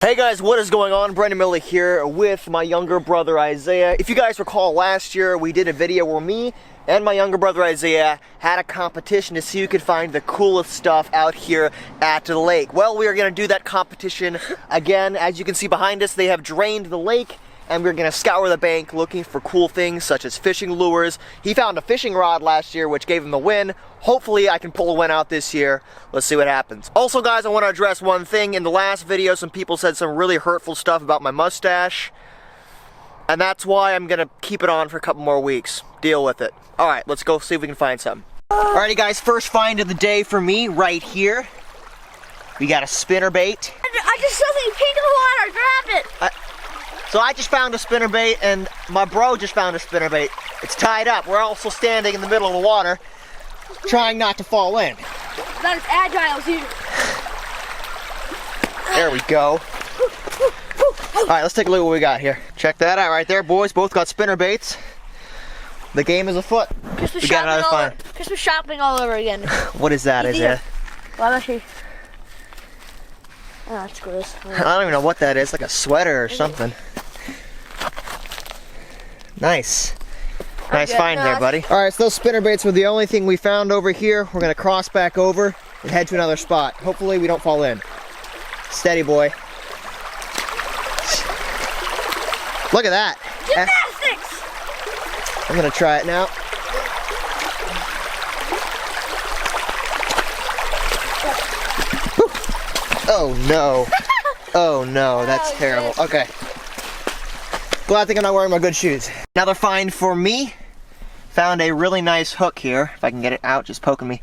Hey guys, what is going on? Brendan Miller here with my younger brother Isaiah. If you guys recall, last year we did a video where me and my younger brother Isaiah had a competition to see who could find the coolest stuff out here at the lake. Well, we are going to do that competition again. As you can see behind us, they have drained the lake, and we're going to scour the bank looking for cool things such as fishing lures. He found a fishing rod last year, which gave him the win. Hopefully I can pull a win out this year. Let's see what happens. Also guys, I want to address one thing. In the last video, some people said some really hurtful stuff about my mustache, and that's why I'm going to keep it on for a couple more weeks. Deal with it. Alright, let's go see if we can find something. Alrighty guys, first find of the day for me right here. We got a spinnerbait. I just saw something pink in the water. Grab it. So I just found a spinnerbait, and my bro just found a spinnerbait. It's tied up. We're also standing in the middle of the water, trying not to fall in. Not as agile as you. There we go. Alright, let's take a look at what we got here. Check that out right there, boys. Both got spinnerbaits. The game is afoot. Christmas We got another find. Christmas shopping all over again. What is that, is it? Well, actually, oh, that's gross. I don't even know what that is, like a sweater or something. Nice. Nice find there, buddy. Alright, so those spinnerbaits were the only thing we found over here. We're going to cross back over and head to another spot. Hopefully we don't fall in. Steady, boy. Look at that. Gymnastics! I'm going to try it now. Oh no. Oh no, that's terrible. Okay. Glad I think I'm not wearing my good shoes. Another find for me. Found a really nice hook here. If I can get it out, just poking me.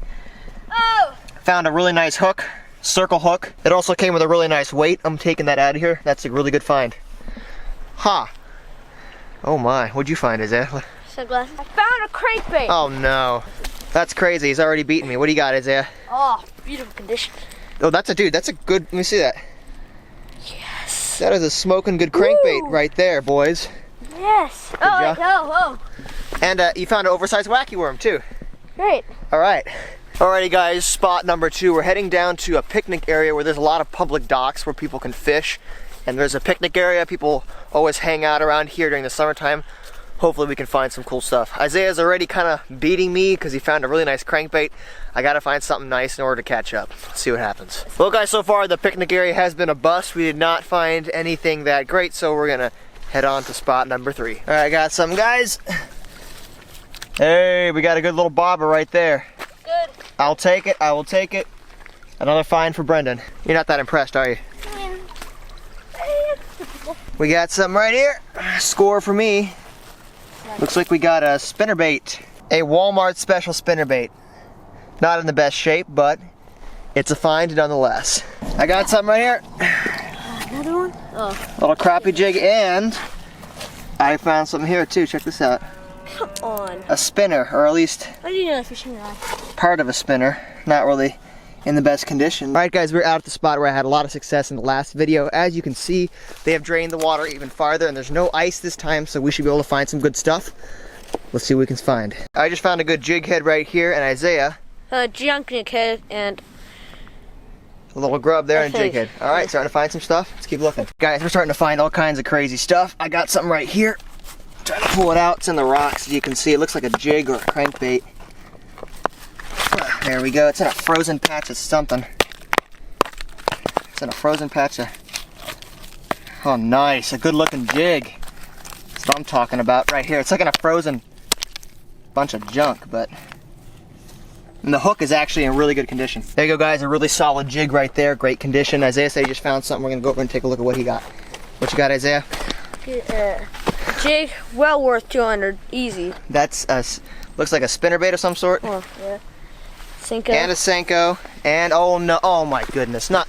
Oh! Found a really nice hook, circle hook. It also came with a really nice weight. I'm taking that out of here. That's a really good find. Ha! Oh my, what'd you find, Isaiah? Sunglasses. I found a crankbait. Oh no. That's crazy. He's already beaten me. What do you got, Isaiah? Oh, beautiful condition. Oh, that's a dude. That's a good. Let me see that. Yes. That is a smoking good crankbait Woo. right there, boys. Yes. job. Oh. And you found an oversized wacky worm too. Great. All right. Alrighty, guys. Spot number 2. We're heading down to a picnic area where there's a lot of public docks where people can fish, and there's a picnic area. People always hang out around here during the summertime. Hopefully we can find some cool stuff. Isaiah's already kind of beating me because he found a really nice crankbait. I gotta find something nice in order to catch up. Let's see what happens. Well guys, so far the picnic area has been a bust. We did not find anything that great, so we're gonna head on to spot number 3. All right, got some guys. Hey, we got a good little bobber right there. Good. I'll take it, I will take it. Another find for Brendan. You're not that impressed, are you? We got something right here. Score for me. Looks like we got a spinnerbait. A Walmart special spinnerbait. Not in the best shape, but it's a find nonetheless. I got something right here. Another one? Oh. Little crappie jig, and I found something here too. Check this out. Come on. A spinner, or at least I didn't know a fishing rod. part of a spinner. Not really in the best condition. Alright guys, we're out at the spot where I had a lot of success in the last video. As you can see, they have drained the water even farther, and there's no ice this time, so we should be able to find some good stuff. Let's see what we can find. I just found a good jig head right here, and Isaiah. Junk head and A little grub there and a jig head. Alright, starting to find some stuff. Let's keep looking. Guys, we're starting to find all kinds of crazy stuff. I got something right here. Trying to pull it out. It's in the rocks, as you can see. It looks like a jig or a crankbait. There we go. It's in a frozen patch of something. It's in a frozen patch of... Oh, nice. A good looking jig. That's what I'm talking about right here. It's like in a frozen bunch of junk, but... And the hook is actually in really good condition. There you go, guys. A really solid jig right there. Great condition. Isaiah said he just found something. We're going to go over and take a look at what he got. What you got, Isaiah? jig, well worth 200, easy. That's a... Looks like a spinnerbait of some sort. Oh, yeah. Senko. And a Senko. And oh no, oh my goodness. Not,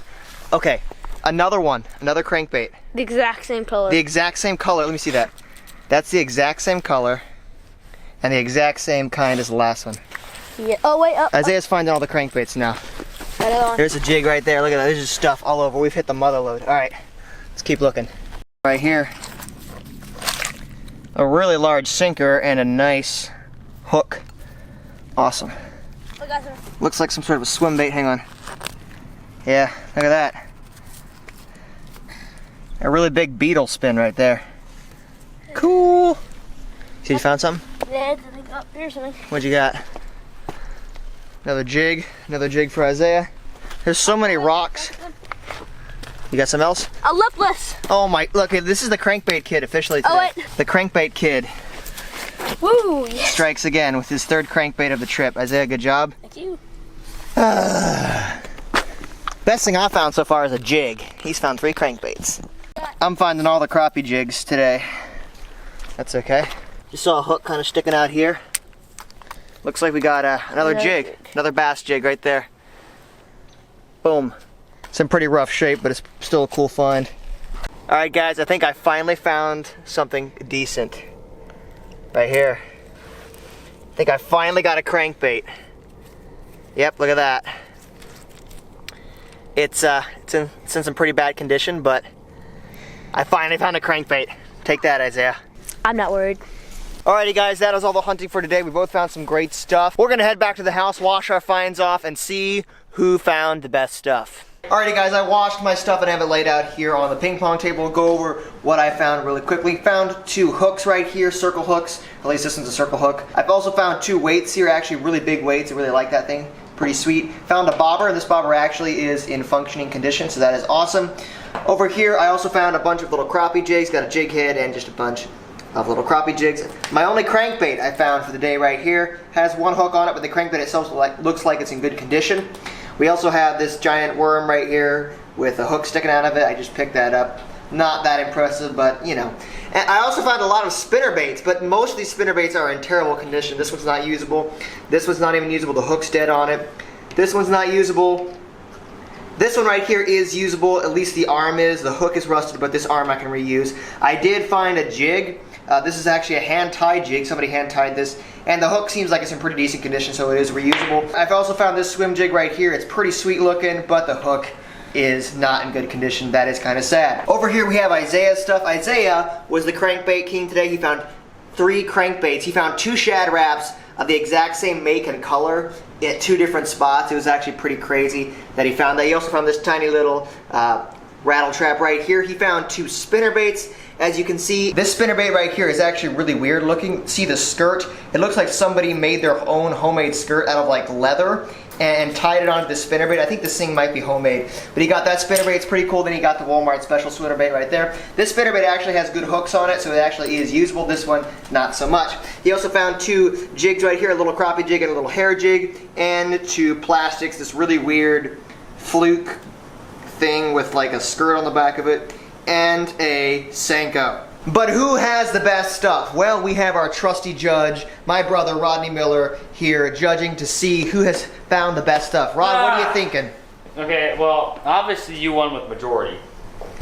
okay, another one, another crankbait. The exact same color. The exact same color, let me see that. That's the exact same color and the exact same kind as the last one. Yeah, oh wait, up. Isaiah's finding all the crankbaits now. There's a jig right there, look at that, there's just stuff all over. We've hit the mother load. All right, let's keep looking. Right here, a really large sinker and a nice hook. Awesome. Looks like some sort of a swim bait. Hang on. Yeah, look at that. A really big beetle spin right there. Cool. See, you found something? Yeah, oh, here's something. What'd you got? Another jig for Isaiah. There's so many rocks. You got something else? A lipless. Oh my, look, this is the crankbait kid officially today. Oh, wait. The crankbait kid Woo, yes. strikes again with his third crankbait of the trip. Isaiah, good job. Thank you. Best thing I found so far is a jig. He's found 3 crankbaits. I'm finding all the crappie jigs today. That's okay. Just saw a hook kind of sticking out here. Looks like we got another jig. Another bass jig right there. Boom. It's in pretty rough shape, but it's still a cool find. Alright guys, I think I finally found something decent. Right here. I think I finally got a crankbait. Yep, look at that. It's in some pretty bad condition, but I finally found a crankbait. Take that, Isaiah. I'm not worried. Alrighty guys, that is all the hunting for today. We both found some great stuff. We're gonna head back to the house, wash our finds off, and see who found the best stuff. Alrighty guys, I washed my stuff and have it laid out here on the ping pong table. We'll go over what I found really quickly. Found 2 hooks right here, circle hooks. At least this one's a circle hook. I've also found 2 weights here, actually really big weights. I really like that thing. Pretty sweet. Found a bobber, and this bobber actually is in functioning condition, so that is awesome. Over here, I also found a bunch of little crappie jigs. Got a jig head and just a bunch of little crappie jigs. My only crankbait I found for the day right here has 1 hook on it, but the crankbait itself looks like it's in good condition. We also have this giant worm right here with a hook sticking out of it. I just picked that up. Not that impressive, but you know. And I also found a lot of spinner baits, but most of these spinner baits are in terrible condition. This one's not usable. This one's not even usable. The hook's dead on it. This one's not usable. This one right here is usable, at least the arm is. The hook is rusted, but this arm I can reuse. I did find a jig. This is actually a hand-tied jig. Somebody hand-tied this. And the hook seems like it's in pretty decent condition, so it is reusable. I've also found this swim jig right here. It's pretty sweet looking, but the hook is not in good condition. That is kind of sad. Over here we have Isaiah's stuff. Isaiah was the crankbait king today. He found 3 crankbaits. He found 2 Shad Raps of the exact same make and color at 2 different spots. It was actually pretty crazy that he found that. He also found this tiny little rattle trap right here. He found 2 spinner baits. As you can see, this spinnerbait right here is actually really weird looking. See the skirt? It looks like somebody made their own homemade skirt out of like leather and tied it onto the spinnerbait. I think this thing might be homemade. But he got that spinnerbait, it's pretty cool. Then he got the Walmart special spinnerbait right there. This spinnerbait actually has good hooks on it, so it actually is usable. This one, not so much. He also found 2 jigs right here, a little crappie jig and a little hair jig, and 2 plastics, this really weird fluke thing with like a skirt on the back of it, and a Senko. But who has the best stuff? Well, we have our trusty judge, my brother Rodney Miller, here judging to see who has found the best stuff. Rod, what are you thinking? Okay, well, obviously you won with majority.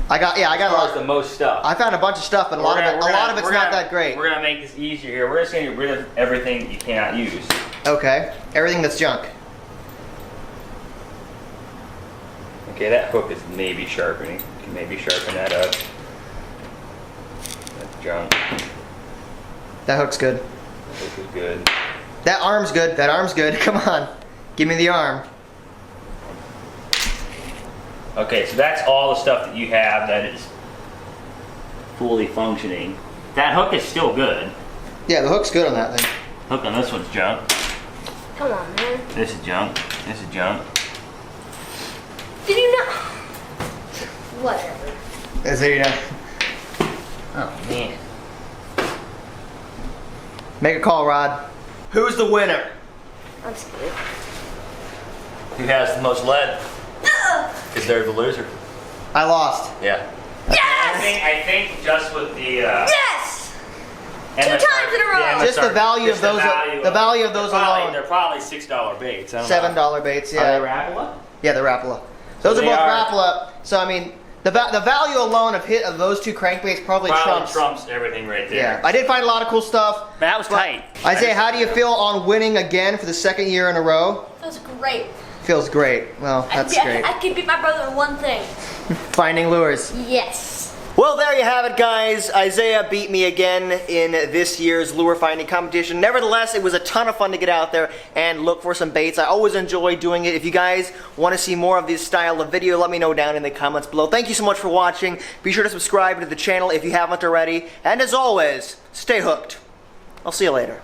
I got a lot. The most stuff. I found a bunch of stuff, but a lot of it's not that great. We're gonna make this easier here. We're just gonna get rid of everything you cannot use. Okay, everything that's junk. Okay, that hook is maybe sharpening. You can maybe sharpen that up. That's junk. That hook's good. That hook is good. That arm's good. That arm's good. Come on, give me the arm. Okay, so that's all the stuff that you have that is fully functioning. That hook is still good. Yeah, the hook's good on that thing. Hook on this one's junk. Come on, man. This is junk. This is junk. Did you not? Whatever. Is there, you know. Oh man. Make a call, Rod. Who's the winner? I'm scared. Who has the most lead? Is there the loser? I lost. Yeah. Yes! I think just with the Yes! MSR, 2 times in a row. Just the value of those. The value of those alone. They're probably $6 baits. I don't know. $7 baits. Are Yeah. they Rapala? Yeah, the Rapala. Those are they both are- Rapala. So I mean, the value alone of those 2 crankbaits probably trumps. Everything right there. Yeah, I did find a lot of cool stuff. That was tight. Isaiah, how do you feel on winning again for the 2nd year in a row? That was great. Feels great. Well, that's great. I could beat my brother in one thing. Finding lures. Yes. Well, there you have it, guys. Isaiah beat me again in this year's lure finding competition. Nevertheless, it was a ton of fun to get out there and look for some baits. I always enjoy doing it. If you guys want to see more of this style of video, let me know down in the comments below. Thank you so much for watching. Be sure to subscribe to the channel if you haven't already. And as always, stay hooked. I'll see you later.